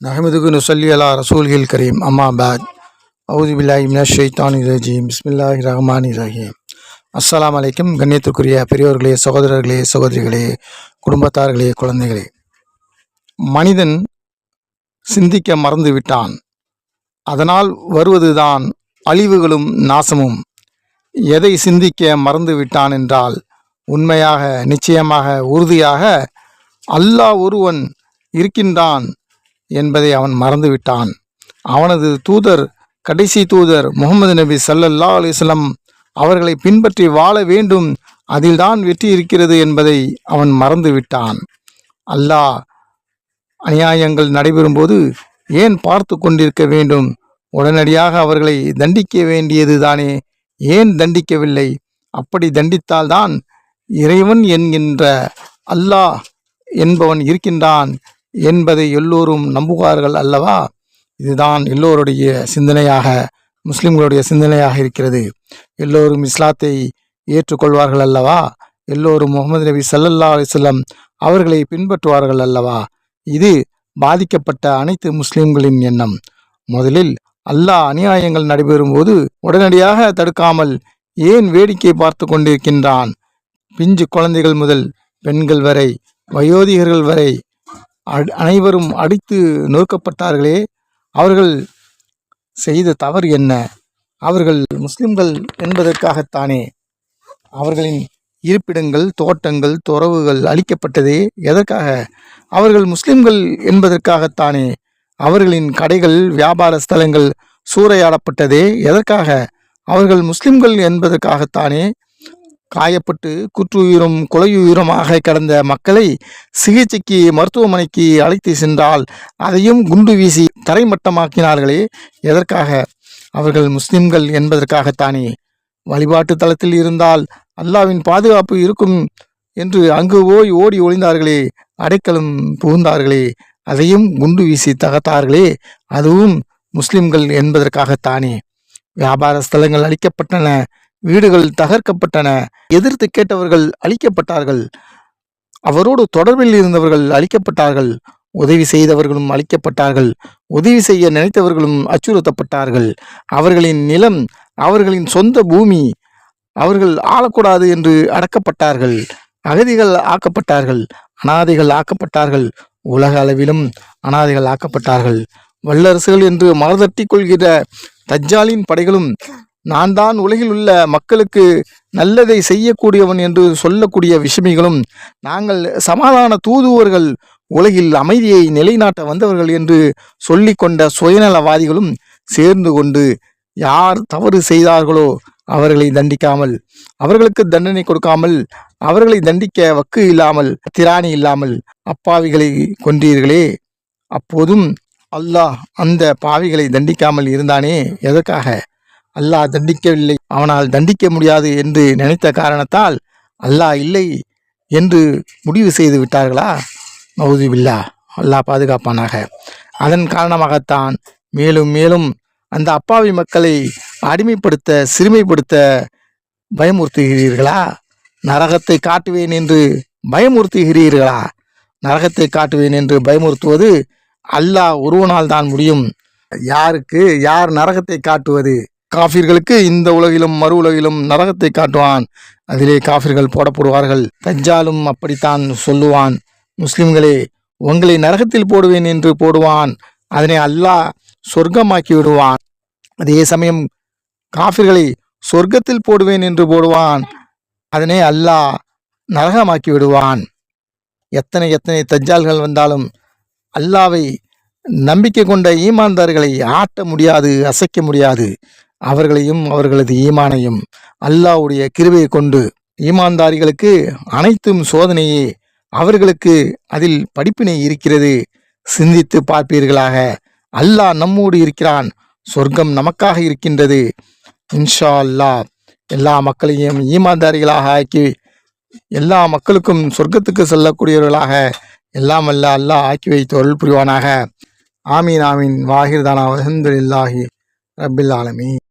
नहमदुहु नसल्ली अला रसूलिल करीम अम्मा बाद அவுது பில்லாஹி மினஷ் ஷைத்தானிர் ரஜீம் பிஸ்மில்லாஹிர் ரஹ்மானிர் ரஹீம். அஸ்ஸலாமு அலைக்கும். கண்ணியத்துக்குரிய பெரியோர்களே, சகோதரர்களே, சகோதரிகளே, குடும்பத்தார்களே, குழந்தைகளே, மனிதன் சிந்திக்க மறந்து விட்டான். அதனால் வருவதுதான் அழிவுகளும் நாசமும். எதை சிந்திக்க மறந்து விட்டான் என்றால், உண்மையாக, நிச்சயமாக, உறுதியாக அல்லாஹ் ஒருவன் இருக்கின்றான் என்பதை அவன் மறந்துவிட்டான். அவனது தூதர், கடைசி தூதர் முகமது நபி ஸல்லல்லாஹு அலைஹி வஸல்லம் அவர்களை பின்பற்றி வாழ வேண்டும், அதில்தான் வெற்றி இருக்கிறது என்பதை அவன் மறந்துவிட்டான். அல்லாஹ் அநியாயங்கள் நடைபெறும்போது ஏன் பார்த்து கொண்டிருக்க வேண்டும்? உடனடியாக அவர்களை தண்டிக்க வேண்டியது தானே, ஏன் தண்டிக்கவில்லை? அப்படி தண்டித்தால்தான் இறைவன் என்கின்ற அல்லாஹ் என்பவன் இருக்கின்றான் என்பதை எல்லோரும் நம்புவார்கள் அல்லவா? இதுதான் எல்லோருடைய சிந்தனையாக, முஸ்லிம்களுடைய சிந்தனையாக இருக்கிறது. எல்லோரும் இஸ்லாத்தை ஏற்றுக்கொள்வார்கள் அல்லவா? எல்லோரும் முகமது நபி ஸல்லல்லாஹு அலைஹி வஸல்லம் அவர்களை பின்பற்றுவார்கள் அல்லவா? இது பாதிக்கப்பட்ட அனைத்து முஸ்லிம்களின் எண்ணம். முதலில் அல்லாஹ் அநியாயங்கள் நடைபெறும் போது உடனடியாக தடுக்காமல் ஏன் வேடிக்கை பார்த்து கொண்டிருக்கின்றான்? பிஞ்சு குழந்தைகள் முதல் பெண்கள் வரை, வயோதிகர்கள் வரை அனைவரும் அடித்து நொறுக்கப்பட்டார்களே, அவர்கள் செய்த தவறு என்ன? அவர்கள் முஸ்லிம்கள் என்பதற்காகத்தானே அவர்களின் இருப்பிடங்கள், தோட்டங்கள், துறவுகள் அழிக்கப்பட்டதே எதற்காக? அவர்கள் முஸ்லிம்கள் என்பதற்காகத்தானே அவர்களின் கடைகள், வியாபார ஸ்தலங்கள் சூறையாடப்பட்டதே எதற்காக? அவர்கள் முஸ்லிம்கள் என்பதற்காகத்தானே காயப்பட்டு குற்றுயிரும் கொலையுயிரமாக கிடந்த மக்களை சிகிச்சைக்கு மருத்துவமனைக்கு அழைத்து சென்றால் அதையும் குண்டு வீசி தரைமட்டமாக்கினார்களே எதற்காக? அவர்கள் முஸ்லிம்கள் என்பதற்காகத்தானே. வழிபாட்டு தளத்தில் இருந்தால் அல்லாவின் பாதுகாப்பு இருக்கும் என்று அங்கு போய் ஓடி ஒளிந்தார்களே, அடைக்கலம் புகுந்தார்களே, அதையும் குண்டு வீசி தகர்த்தார்களே, அதுவும் முஸ்லிம்கள் என்பதற்காகத்தானே. வியாபார ஸ்தலங்கள் அழிக்கப்பட்டன, வீடுகள் தகர்க்கப்பட்டன, எதிர்த்து கேட்டவர்கள் அழிக்கப்பட்டார்கள், அவரோடு தொடர்பில் இருந்தவர்கள் அழிக்கப்பட்டார்கள், உதவி செய்தவர்களும் அழிக்கப்பட்டார்கள், உதவி செய்ய நினைத்தவர்களும் அச்சுறுத்தப்பட்டார்கள். அவர்களின் நிலம், அவர்களின் சொந்த பூமி அவர்கள் ஆளக்கூடாது என்று அடக்கப்பட்டார்கள். அகதிகள் ஆக்கப்பட்டார்கள், அனாதைகள் ஆக்கப்பட்டார்கள், உலக அளவிலும் அனாதைகள் ஆக்கப்பட்டார்கள். வல்லரசுகள் என்று மறுதட்டி கொள்கிற தஜ்ஜாலின் படைகளும் நான் தான் உலகில் உள்ள மக்களுக்கு நல்லதை செய்யக்கூடியவன் என்று சொல்லக்கூடிய விஷமிகளும், நாங்கள் சமாதான தூதுவர்கள், உலகில் அமைதியை நிலைநாட்ட வந்தவர்கள் என்று சொல்லிக்கொண்ட சுயநலவாதிகளும் சேர்ந்து கொண்டு யார் தவறு செய்தார்களோ அவர்களை தண்டிக்காமல், அவர்களுக்கு தண்டனை கொடுக்காமல், அவர்களை தண்டிக்க வக்கு இல்லாமல், திராணி இல்லாமல் அப்பாவிகளை கொன்றீர்களே, அப்போதும் அல்லாஹ் அந்த பாவிகளை தண்டிக்காமல் இருந்தானே எதற்காக? அல்லாஹ் தண்டிக்கவில்லை, அவனால் தண்டிக்க முடியாது என்று நினைத்த காரணத்தால் அல்லாஹ் இல்லை என்று முடிவு செய்து விட்டார்களா? நவுது பில்லாஹ், அல்லாஹ் பாதுகாப்பானாக. அதன் காரணமாகத்தான் மேலும் மேலும் அந்த அப்பாவி மக்களை அடிமைப்படுத்த, சிறுமைப்படுத்த பயமுறுத்துகிறீர்களா? நரகத்தை காட்டுவேன் என்று பயமுறுத்துகிறீர்களா? நரகத்தை காட்டுவேன் என்று பயமுறுத்துவது அல்லாஹ் ஒருவனால் தான் முடியும். யாருக்கு யார் நரகத்தை காட்டுவது? காஃபிர்களுக்கு இந்த உலகிலும் மறு உலகிலும் நரகத்தை காட்டுவான், அதிலே காஃபிர்கள் போடப்படுவார்கள். தஜ்ஜாலும் அப்படித்தான் சொல்லுவான், முஸ்லிம்களே உங்களை நரகத்தில் போடுவேன் என்று போடுவான், அதனை அல்லாஹ் சொர்க்கமாக்கி விடுவான். அதே சமயம் காஃபிர்களை சொர்க்கத்தில் போடுவேன் என்று போடுவான், அதனை அல்லாஹ் நரகமாக்கி விடுவான். எத்தனை எத்தனை தஜ்ஜால்கள் வந்தாலும் அல்லாவை நம்பிக்கை கொண்ட ஈமான்தார்களை ஆட்ட முடியாது, அசைக்க முடியாது. அவர்களையும் அவர்களது ஈமானையும் அல்லாஹ்வுடைய கிருபையை கொண்டு, ஈமான்தாரிகளுக்கு அனைத்தும் சோதனையே, அவர்களுக்கு அதில் படிப்பினை இருக்கிறது. சிந்தித்து பார்ப்பீர்களாக. அல்லாஹ் நம்மோடு இருக்கிறான், சொர்க்கம் நமக்காக இருக்கின்றது. இன்ஷா அல்லாஹ் எல்லா மக்களையும் ஈமான்தாரிகளாக ஆக்கி எல்லா மக்களுக்கும் சொர்க்கத்துக்கு செல்லக்கூடியவர்களாக எல்லாம் அல்ல அல்லாஹ் ஆக்கி வைத்து அருள் புரிவானாக. ஆமீன் ஆமீன். வாஹிர் தானா அல்ஹம்துலில்லாஹி ரப்பில் ஆலமீன்.